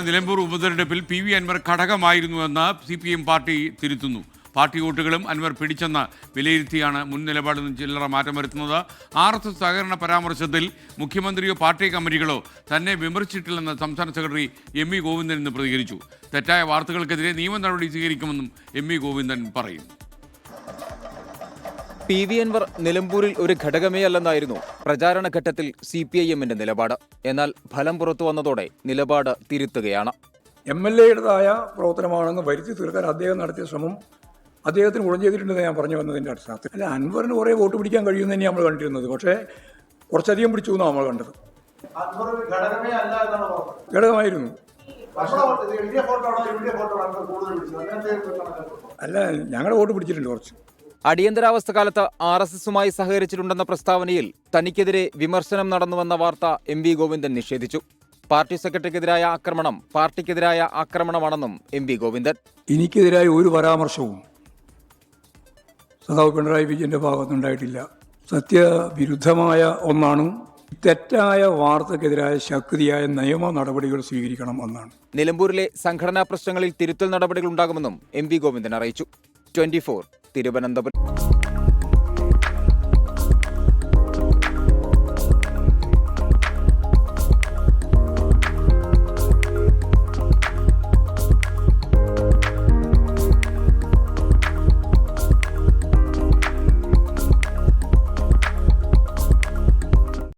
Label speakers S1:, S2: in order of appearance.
S1: നിലമ്പൂർ ഉപതെരഞ്ഞെടുപ്പിൽ പി.വി. അൻവർ ഘടകമായിരുന്നുവെന്ന് CPM party തിരുത്തുന്നു. പാർട്ടി വോട്ടുകളും അൻവർ പിടിച്ചെന്ന് വിലയിരുത്തിയാണ് മുൻ നിലപാടിൽ നിന്ന് ചില്ലറ മാറ്റം വരുത്തുന്നത്. RSS സഹകരണ പരാമർശത്തിൽ മുഖ്യമന്ത്രിയോ പാർട്ടി കമ്മിറ്റികളോ തന്നെ വിമർശിച്ചിട്ടില്ലെന്ന് സംസ്ഥാന സെക്രട്ടറി M.V. ഗോവിന്ദൻ ഇന്ന് പ്രതികരിച്ചു. തെറ്റായ വാർത്തകൾക്കെതിരെ നിയമ നടപടി സ്വീകരിക്കുമെന്നും M.V. ഗോവിന്ദൻ പറയുന്നു.
S2: പി.വി. അൻവർ നിലമ്പൂരിൽ ഒരു ഘടകമേ അല്ലെന്നായിരുന്നു പ്രചാരണ ഘട്ടത്തിൽ CPIM-ന്റെ നിലപാട്. എന്നാൽ ഫലം പുറത്തു വന്നതോടെ നിലപാട് തിരുത്തുകയാണ്.
S3: MLA-യുടേതായ പ്രവർത്തനമാണെന്ന് വരുത്തി തീർക്കാൻ അദ്ദേഹം നടത്തിയ ശ്രമം അദ്ദേഹത്തിന് ഗുണം ചെയ്തിട്ടുണ്ടെന്ന് ഞാൻ പറഞ്ഞു വന്നതിൻ്റെ അടിസ്ഥാനത്തിൽ. അല്ല, അൻവറിന് കുറേ വോട്ട് പിടിക്കാൻ കഴിയുമെന്ന് തന്നെ നമ്മൾ കണ്ടിരുന്നത്. പക്ഷേ കുറച്ചധികം പിടിച്ചു എന്നാണ് നമ്മൾ കണ്ടത്. ഘടകമായിരുന്നു. അല്ല, ഞങ്ങളുടെ വോട്ട് പിടിച്ചിട്ടുണ്ട് കുറച്ച്.
S2: അടിയന്തരാവസ്ഥ കാലത്ത് RSS-മായി സഹകരിച്ചിട്ടുണ്ടെന്ന പ്രസ്താവനയിൽ തനിക്കെതിരെ വിമർശനം നടന്നുവെന്ന വാർത്ത M.V. ഗോവിന്ദൻ നിഷേധിച്ചു. പാർട്ടി സെക്രട്ടറിക്കെതിരായ ആക്രമണം പാർട്ടിക്കെതിരായ ആക്രമണമാണെന്നും M.V. ഗോവിന്ദൻ.
S3: എനിക്കെതിരായ ഒരു പരാമർശവും സഖാവ് പിണറായി വിജയൻ്റെ ഭാഗത്തുനിന്നുണ്ടായിട്ടില്ല. സത്യവിരുദ്ധമായ ഒന്നാണ്. തെറ്റായ വാർത്തക്കെതിരായ ശക്തിയായ നിയമ നടപടികൾ സ്വീകരിക്കണം എന്നാണ്.
S2: നിലമ്പൂരിലെ സംഘടനാ പ്രശ്നങ്ങളിൽ തിരുത്തൽ നടപടികൾ ഉണ്ടാകുമെന്നും M.V. ഗോവിന്ദൻ അറിയിച്ചു. 24 തിരുവനന്തപുരം.